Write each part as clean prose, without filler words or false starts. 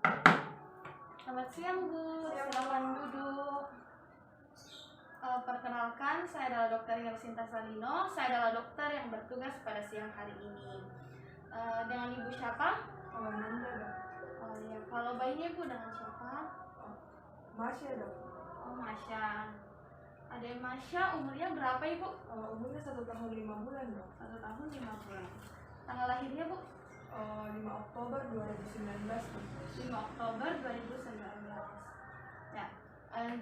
Selamat siang Bu, silakan duduk. Perkenalkan, saya adalah Dr. Yersinta Salino. Saya adalah dokter yang bertugas pada siang hari ini. Dengan Ibu siapa? Nanda, dok. Ya, kalau bayinya Ibu dengan siapa? Masya, dok. Masya. Adek Masya umurnya berapa Ibu? Umurnya 1 tahun 5 bulan, dok. 1 tahun 5 bulan. Tanggal lahirnya Bu? 5 Oktober 2019, dok. 5 Oktober 2019. Ya.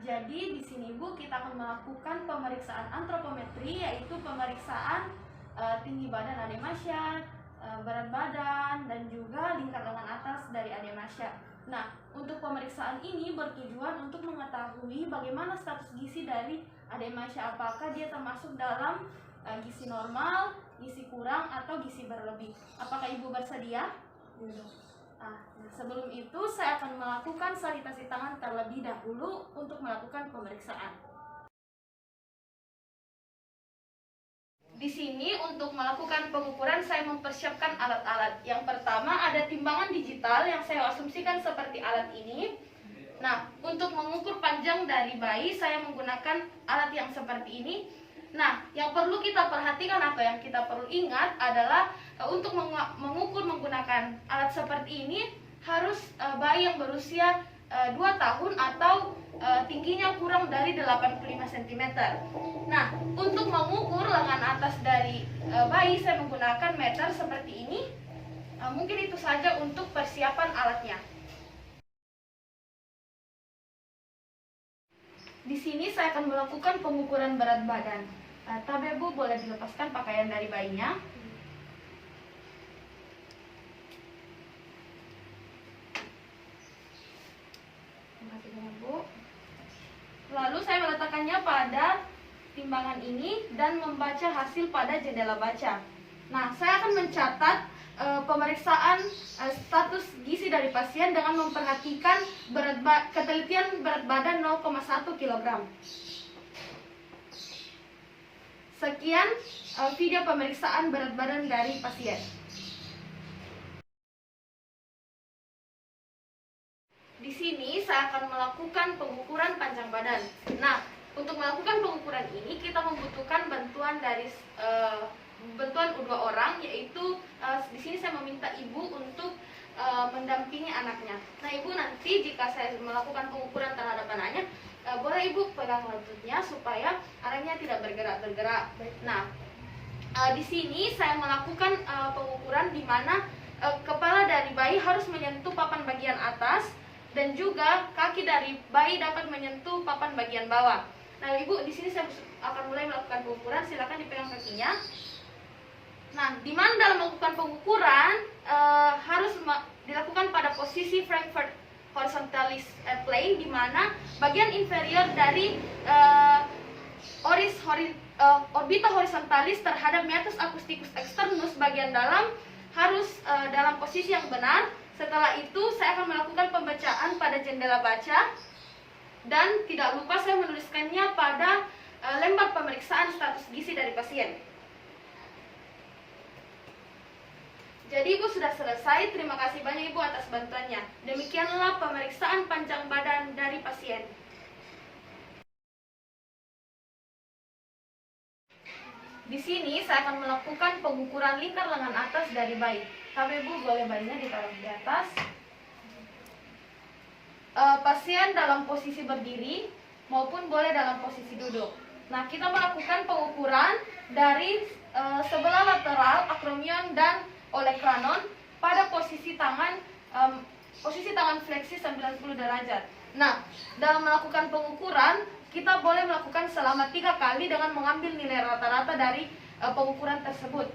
Jadi di sini Bu kita akan melakukan pemeriksaan antropometri, yaitu pemeriksaan tinggi badan Adek Masya, berat badan, dan juga lingkar lengan atas dari Adek Masya. Nah, untuk pemeriksaan ini bertujuan untuk mengetahui bagaimana status gizi dari Adek Masya, apakah dia termasuk dalam gizi normal, gizi kurang, atau gizi berlebih. Apakah Ibu bersedia? Iya, dok. Nah, sebelum itu saya akan melakukan sanitasi tangan terlebih dahulu untuk melakukan pemeriksaan. Di sini untuk melakukan pengukuran saya mempersiapkan alat-alat. Yang pertama ada timbangan digital yang saya asumsikan seperti alat ini. Nah, untuk mengukur panjang dari bayi saya menggunakan alat yang seperti ini. Nah, yang perlu kita perhatikan atau yang kita perlu ingat adalah untuk mengukur menggunakan alat seperti ini harus bayi yang berusia 2 tahun atau tingginya kurang dari 85 cm. Nah, untuk mengukur lengan atas dari bayi saya menggunakan meter seperti ini. Mungkin itu saja untuk persiapan alatnya. Di sini saya akan melakukan pengukuran berat badan. Tapi Bu boleh dilepaskan pakaian dari bayinya. Terima kasih banyak Bu. Lalu saya meletakkannya pada timbangan ini dan membaca hasil pada jendela baca. Nah, saya akan mencatat pemeriksaan status gizi dari pasien dengan memperhatikan ketelitian berat badan 0,1 kg. Sekian video pemeriksaan berat badan dari pasien. Di sini saya akan melakukan pengukuran panjang badan. Nah, untuk melakukan pengukuran ini kita membutuhkan bantuan dari bantuan dua orang, yaitu di sini saya meminta Ibu untuk mendampingi anaknya. Nah, Ibu nanti jika saya melakukan pengukuran terhadap anaknya, boleh Ibu pegang lututnya supaya anaknya tidak bergerak-bergerak. Nah, di sini saya melakukan pengukuran di mana kepala dari bayi harus menyentuh papan bagian atas dan juga kaki dari bayi dapat menyentuh papan bagian bawah. Nah, Ibu, di sini saya akan mulai melakukan pengukuran. Silakan dipegang kakinya. Nah, di mana dalam melakukan pengukuran harus dilakukan pada posisi Frankfurt horizontalis plane, di mana bagian inferior dari orbita horizontalis terhadap meatus acousticus externus bagian dalam harus dalam posisi yang benar. Setelah itu saya akan melakukan pembacaan pada jendela baca dan tidak lupa saya menuliskannya pada lembar pemeriksaan status gizi dari pasien. Jadi Ibu sudah selesai. Terima kasih banyak Ibu atas bantuannya. Demikianlah pemeriksaan panjang badan dari pasien. Di sini saya akan melakukan pengukuran lingkar lengan atas dari bayi. Tapi Ibu boleh bayinya ditaruh di atas. Pasien dalam posisi berdiri maupun boleh dalam posisi duduk. Nah, kita melakukan pengukuran dari sebelah lateral akromion dan olecranon pada posisi tangan fleksi 90 derajat. Nah, dalam melakukan pengukuran kita boleh melakukan selama 3 kali dengan mengambil nilai rata-rata dari pengukuran tersebut.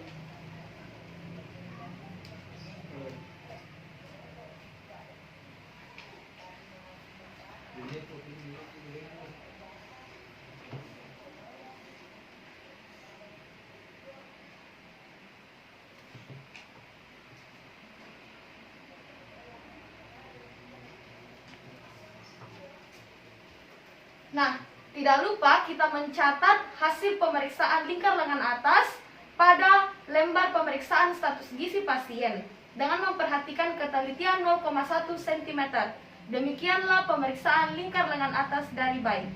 Nah, tidak lupa kita mencatat hasil pemeriksaan lingkar lengan atas pada lembar pemeriksaan status gizi pasien. dengan memperhatikan ketelitian 0,1 cm. Demikianlah pemeriksaan lingkar lengan atas dari bayi.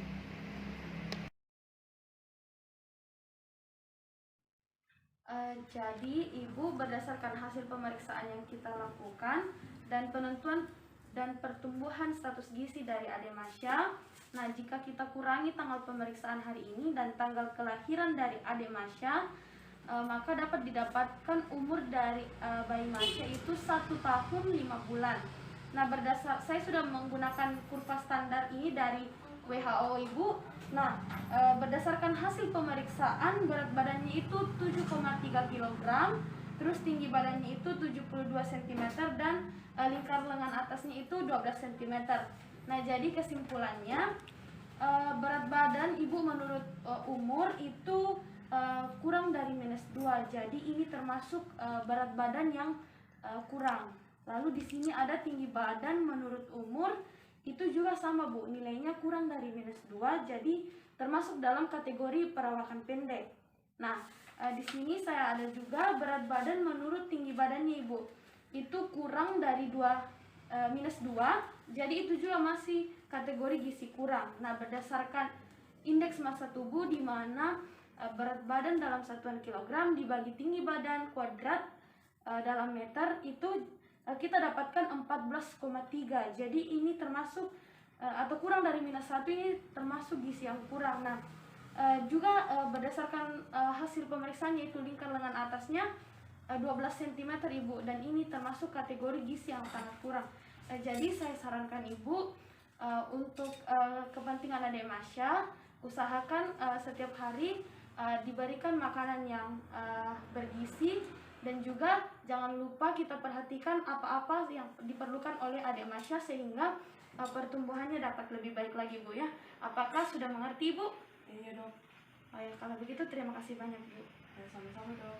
Jadi Ibu, berdasarkan hasil pemeriksaan yang kita lakukan dan penentuan dan pertumbuhan status gizi dari Ade Masya, nah jika kita kurangi tanggal pemeriksaan hari ini dan tanggal kelahiran dari Ade Masya, maka dapat didapatkan umur dari bayi Masya itu 1 tahun 5 bulan. Nah, saya sudah menggunakan kurva standar ini dari WHO, Ibu. Nah, berdasarkan hasil pemeriksaan, berat badannya itu 7,3 kg, terus tinggi badannya itu 72 cm dan lingkar lengan atasnya itu 12 cm. Nah, jadi kesimpulannya, berat badan Ibu menurut umur itu kurang dari -2. Jadi ini termasuk berat badan yang kurang. Lalu di sini ada tinggi badan menurut umur, itu juga sama Bu, nilainya kurang dari -2, jadi termasuk dalam kategori perawakan pendek. Nah, di sini saya ada juga berat badan menurut tinggi badannya Ibu, itu kurang dari -2, jadi itu juga masih kategori gizi kurang. Nah, berdasarkan indeks massa tubuh di mana berat badan dalam satuan kilogram dibagi tinggi badan kuadrat dalam meter itu kita dapatkan 14,3. Jadi ini termasuk atau kurang dari -1, ini termasuk gizi yang kurang. Nah, juga berdasarkan hasil pemeriksaan yaitu lingkar lengan atasnya 12 cm Ibu, dan ini termasuk kategori gizi yang sangat kurang. Jadi saya sarankan Ibu untuk kepentingan Ade Masya, usahakan setiap hari diberikan makanan yang bergizi, dan juga jangan lupa kita perhatikan apa-apa yang diperlukan oleh Ade Masya sehingga pertumbuhannya dapat lebih baik lagi Bu ya. Apakah sudah mengerti Bu? Iya dok. Oh ya, kalau begitu terima kasih banyak Bu. Ya, sama-sama dok.